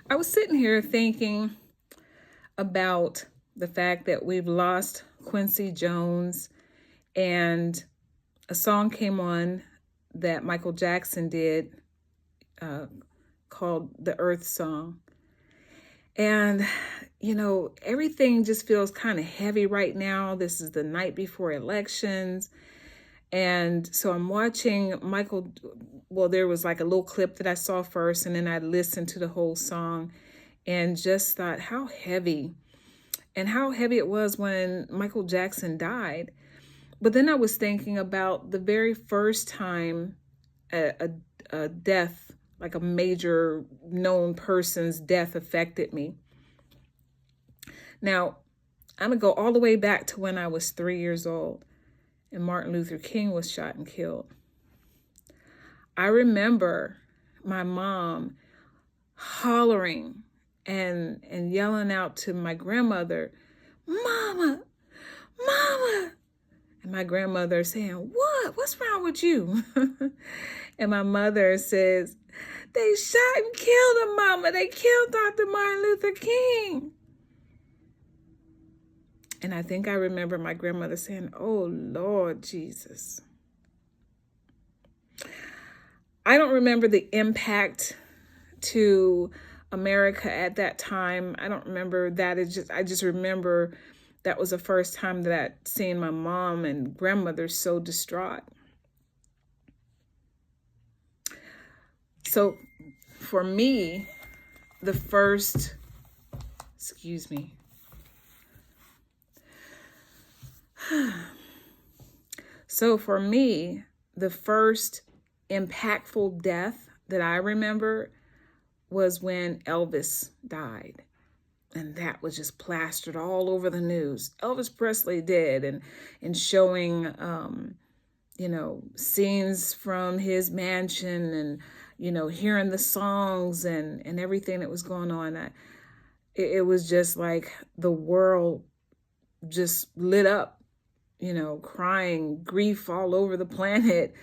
I was sitting here thinking about the fact that we've lost Quincy Jones, and a song came on that Michael Jackson did uh, called the Earth Song. And, everything just feels kind of heavy right now. This is the night before elections. And so I'm watching Michael. Well, there was like a little clip that I saw first, and then I listened to the whole song and just thought how heavy it was when Michael Jackson died. But then I was thinking about the very first time a death, like a major known person's death, affected me. Now, I'm going to go all the way back to when I was 3 years old and Martin Luther King was shot and killed. I remember my mom hollering and yelling out to my grandmother, "Mama, Mama!" And my grandmother saying, What's wrong with you?" And my mother says, "They shot and killed him, Mama. They killed Dr. Martin Luther King." And I think I remember my grandmother saying, "Oh, Lord Jesus." I don't remember the impact to America at that time. I don't remember that. I just remember that was the first time that I'd seen my mom and grandmother so distraught. So for me, the first, excuse me. So for me, the first impactful death that I remember was when Elvis died. And that was just plastered all over the news. Elvis Presley did, and showing, scenes from his mansion, and, hearing the songs and everything that was going on. It was just like the world just lit up, crying grief all over the planet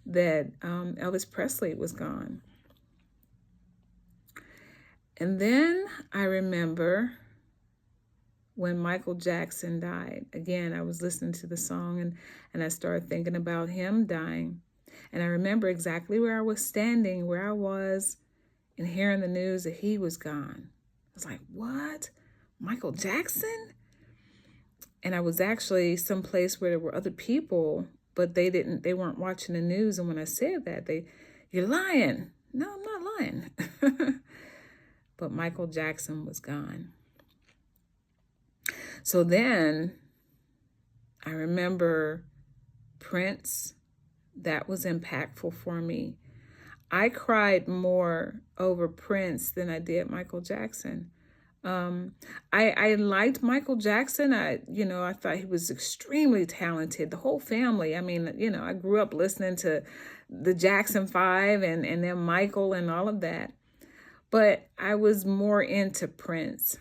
that Elvis Presley was gone. And then I remember when Michael Jackson died. Again, I was listening to the song and I started thinking about him dying. And I remember exactly where I was standing, where I was, and hearing the news that he was gone. I was like, what? Michael Jackson? And I was actually someplace where there were other people, but they weren't watching the news. And when I said that, "You're lying." No, I'm not lying. But Michael Jackson was gone. So then I remember Prince. That was impactful for me. I cried more over Prince than I did Michael Jackson. I liked Michael Jackson. I thought he was extremely talented. The whole family. I mean, I grew up listening to the Jackson 5 and then Michael and all of that. But I was more into Prince.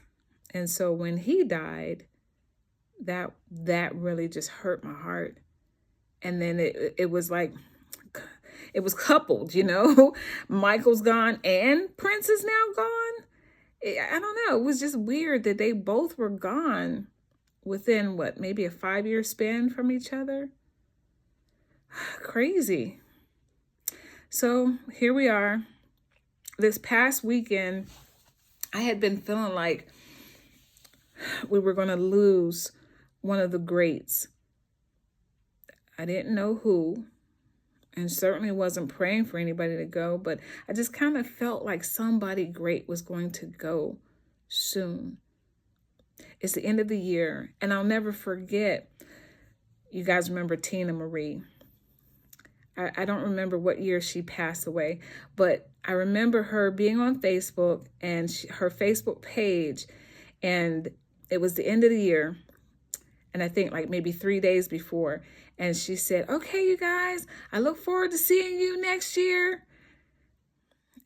And so when he died, that really just hurt my heart. And then it was like, it was coupled, Michael's gone and Prince is now gone. I don't know. It was just weird that they both were gone within maybe a 5-year span from each other. Crazy. So here we are. This past weekend, I had been feeling like we were going to lose one of the greats. I didn't know who, and certainly wasn't praying for anybody to go, but I just kind of felt like somebody great was going to go soon. It's the end of the year, and I'll never forget, you guys remember Tina Marie. I don't remember what year she passed away, but I remember her being on Facebook and her Facebook page, and it was the end of the year, and I think like maybe 3 days before, and she said, "Okay, you guys, I look forward to seeing you next year."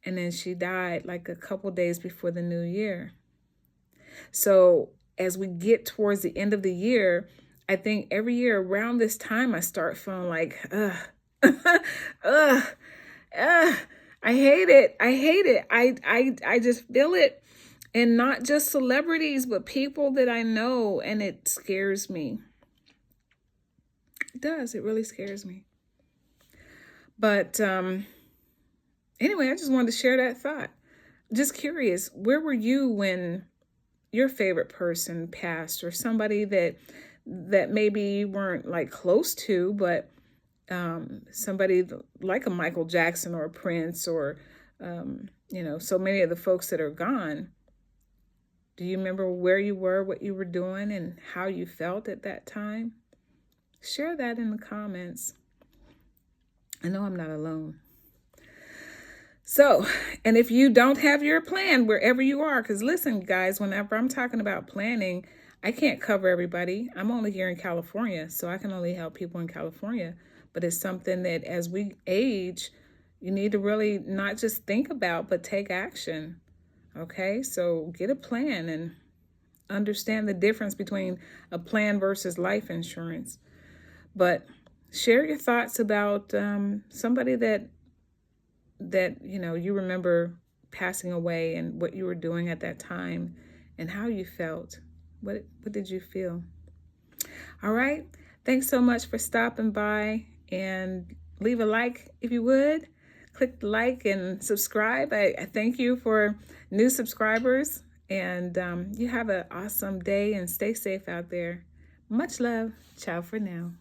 And then she died like a couple days before the new year. So as we get towards the end of the year, I think every year around this time, I start feeling like, I I hate it. I hate it. I just feel it. And not just celebrities, but people that I know, and it scares me. It does. It really scares me. But anyway, I just wanted to share that thought. Just curious, where were you when your favorite person passed, or somebody that maybe you weren't like close to, but somebody like a Michael Jackson or a Prince, or so many of the folks that are gone. Do you remember where you were, what you were doing, and how you felt at that time? Share that in the comments. I know I'm not alone. So, and if you don't have your plan wherever you are, because listen, guys, whenever I'm talking about planning, I can't cover everybody. I'm only here in California, so I can only help people in California. But it's something that as we age, you need to really not just think about, but take action. Okay, so get a plan and understand the difference between a plan versus life insurance. But share your thoughts about somebody that you remember passing away, and what you were doing at that time and how you felt. What did you feel? All right. Thanks so much for stopping by, and leave a like if you would. Click the like and subscribe. I thank you for new subscribers, and you have an awesome day and stay safe out there. Much love. Ciao for now.